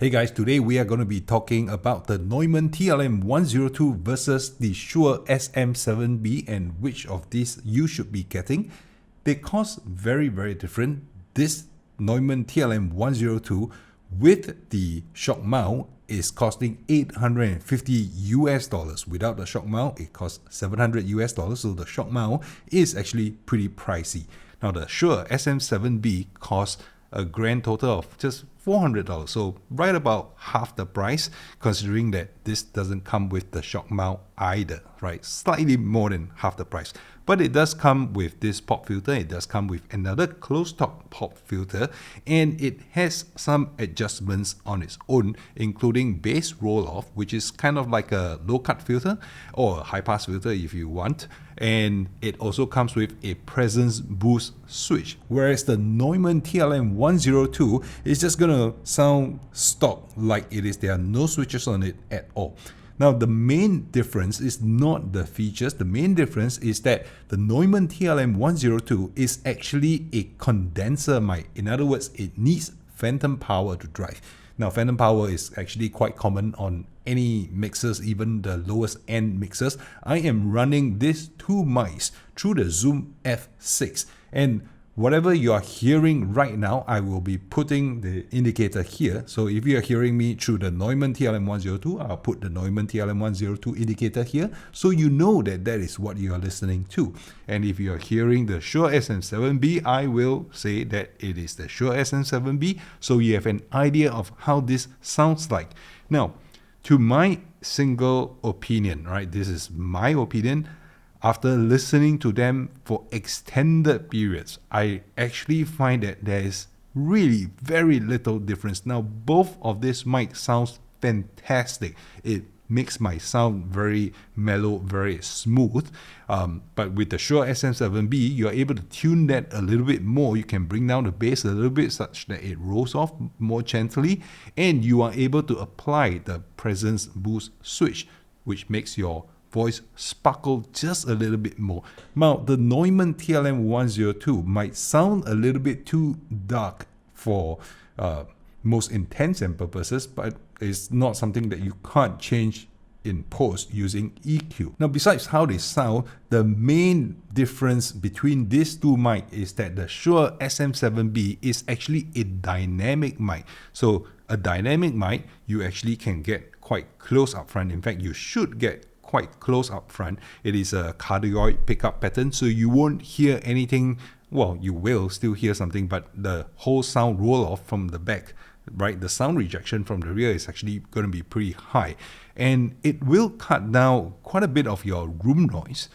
Hey guys, today we are going to be talking about the Neumann TLM102 versus the Shure SM7B and which of these you should be getting. They cost very different. This Neumann TLM102 with the shock mount is costing $850 US. Without the shock mount, it costs $700 US, so the shock mount is actually pretty pricey. Now the Shure SM7B costs a grand total of just $400, so right about half the price, considering that this doesn't come with the shock mount either, right? Slightly more than half the price. But it does come with this pop filter, it does come with another closed-top pop filter, and it has some adjustments on its own, including bass roll-off, which is kind of like a low-cut filter or a high-pass filter if you want. And it also comes with a presence boost switch, whereas the Neumann TLM102 is just gonna sound stock like it is. There are no switches on it at all. Now the main difference is not the features. The main difference is that the Neumann TLM102 is actually a condenser mic. In other words, it needs phantom power to drive. Now, phantom power is actually quite common on any mixers, even the lowest end mixers. I am running these two mics through the Zoom F6, and whatever you are hearing right now, I will be putting the indicator here. So if you are hearing me through the Neumann TLM102, I'll put the Neumann TLM102 indicator here, so you know that that is what you are listening to. And if you are hearing the Shure SM7B, I will say that it is the Shure SM7B, so you have an idea of how this sounds like. Now, to my single opinion, right, this is my opinion, after listening to them for extended periods, I actually find that there is really very little difference. Now, both of these mics sounds fantastic. It makes my sound very mellow, very smooth. But with the Shure SM7B, you're able to tune that a little bit more. You can bring down the bass a little bit such that it rolls off more gently, and you are able to apply the presence boost switch, which makes your voice sparkle just a little bit more. Now, the Neumann TLM102 might sound a little bit too dark for most intents and purposes, but it's not something that you can't change in post using EQ. Now, besides how they sound, the main difference between these two mics is that the Shure SM7B is actually a dynamic mic. So a dynamic mic, you actually can get quite close up front. In fact, you should get quite close up front. It is a cardioid pickup pattern, so you won't hear anything. Well, you will still hear something, but the whole sound roll off from the back, right? The sound rejection from the rear is actually going to be pretty high, and it will cut down quite a bit of your room noise.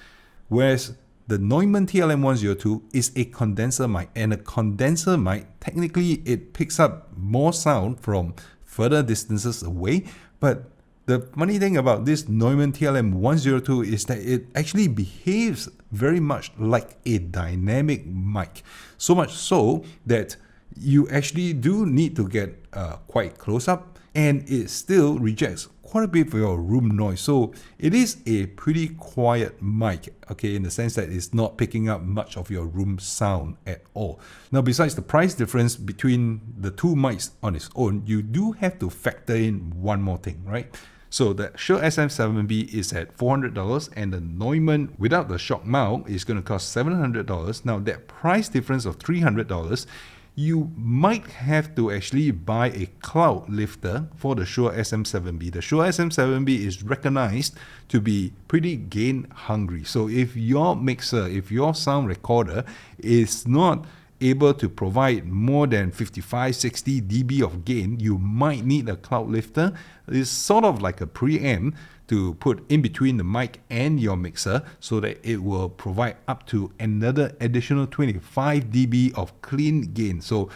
Whereas the Neumann TLM102 is a condenser mic, and a condenser mic, technically it picks up more sound from further distances away, but the funny thing about this Neumann TLM102 is that it actually behaves very much like a dynamic mic. So much so that you actually do need to get quite close up, and it still rejects quite a bit of your room noise. So it is a pretty quiet mic, okay, in the sense that it's not picking up much of your room sound at all. Now, besides the price difference between the two mics on its own, you do have to factor in one more thing, right? So the Shure SM7B is at $400, and the Neumann without the shock mount is going to cost $700. Now that price difference of $300, you might have to actually buy a cloud lifter for the Shure SM7B. The Shure SM7B is recognized to be pretty gain hungry. So if your mixer, if your sound recorder is not able to provide more than 55-60 dB of gain, you might need a cloud lifter. It's sort of like a preamp to put in between the mic and your mixer so that it will provide up to another additional 25 dB of clean gain. So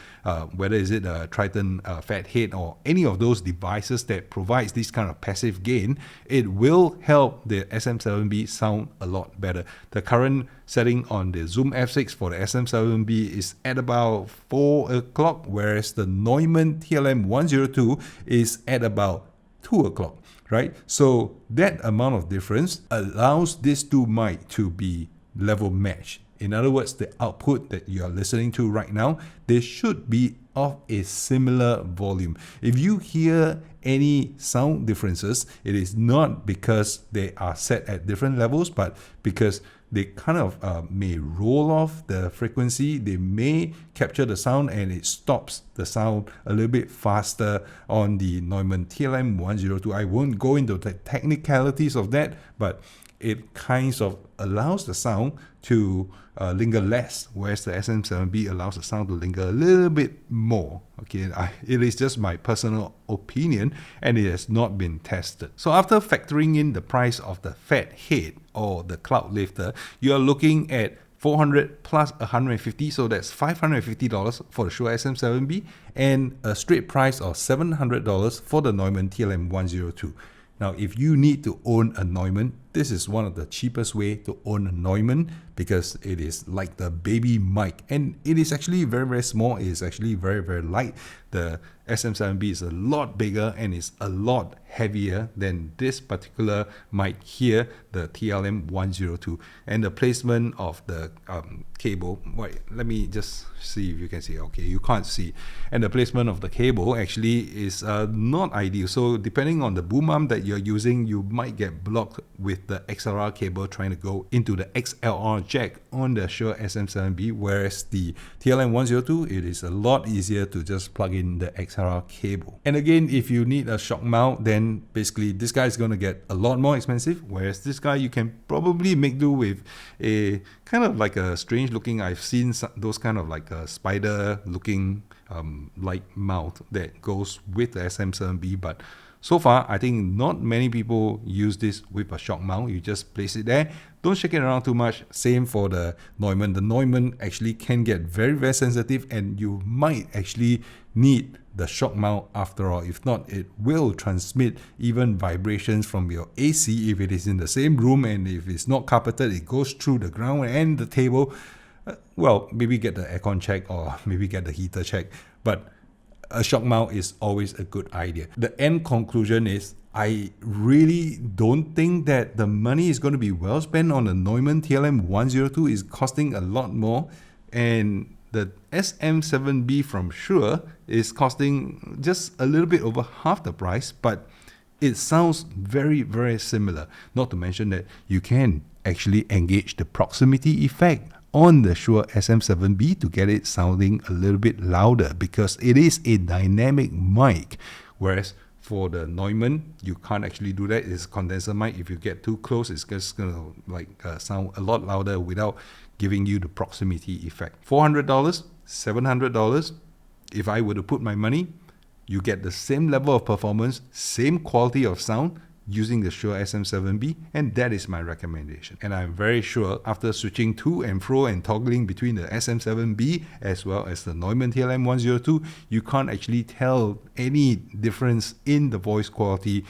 whether is it a Triton Fathead or any of those devices that provides this kind of passive gain, it will help the SM7B sound a lot better. The current setting on the Zoom F6 for the SM7B is at about 4 o'clock, whereas the Neumann TLM102 is at about 2 o'clock. Right? So that amount of difference allows these two mics to be level matched. In other words, the output that you are listening to right now, they should be of a similar volume. If you hear any sound differences, it is not because they are set at different levels, but because they kind of may roll off the frequency. They may capture the sound and it stops the sound a little bit faster on the Neumann TLM102. I won't go into the technicalities of that, but it kind of allows the sound to linger less, whereas the SM7B allows the sound to linger a little bit more. Okay, it is just my personal opinion and it has not been tested. So after factoring in the price of the fat head or the cloud lifter, you are looking at $400 plus $150, so that's $550 for the Shure SM7B and a straight price of $700 for the Neumann TLM102. Now, if you need to own a Neumann, this is one of the cheapest way to own a Neumann because it is like the baby mic and it is actually very, very small. It is actually very, very light. The SM7B is a lot bigger and is a lot heavier than this particular mic here, the TLM102. And the placement of the cable, wait, let me just see if you can see. Okay, you can't see. And the placement of the cable actually is not ideal. So depending on the boom arm that you're using, you might get blocked with the XLR cable trying to go into the XLR jack on the Shure SM7B, whereas the TLM102, it is a lot easier to just plug in the XLR cable. And again, if you need a shock mount, then basically this guy is going to get a lot more expensive, whereas this guy you can probably make do with a kind of like a strange looking, I've seen those kind of like a spider looking light mount that goes with the SM7B, but so far, I think not many people use this with a shock mount. You just place it there. Don't shake it around too much. Same for the Neumann. The Neumann actually can get very, very sensitive and you might actually need the shock mount after all. If not, it will transmit even vibrations from your AC if it is in the same room, and if it's not carpeted, it goes through the ground and the table. Well, maybe get the aircon check or maybe get the heater check. But a shock mount is always a good idea. The end conclusion is I really don't think that the money is going to be well spent on the Neumann TLM102. Is costing a lot more, and the SM7B from Shure is costing just a little bit over half the price, but it sounds very, very similar. Not to mention that you can actually engage the proximity effect on the Shure SM7B to get it sounding a little bit louder because it is a dynamic mic, whereas for the Neumann you can't actually do that. It's a condenser mic. If you get too close, it's just gonna sound a lot louder without giving you the proximity effect. $400, $700. If I were to put my money, you get the same level of performance, same quality of sound using the Shure SM7B, and that is my recommendation. And I'm very sure after switching to and fro and toggling between the SM7B as well as the Neumann TLM102, you can't actually tell any difference in the voice quality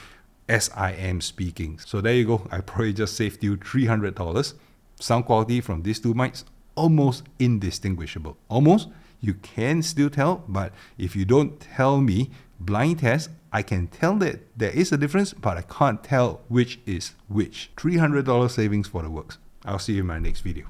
as I am speaking. So there you go. I probably just saved you $300. Sound quality from these two mics, almost indistinguishable. Almost. You can still tell, but if you don't tell me blind test, I can tell that there is a difference, but I can't tell which is which. $300 savings for the works. I'll see you in my next video.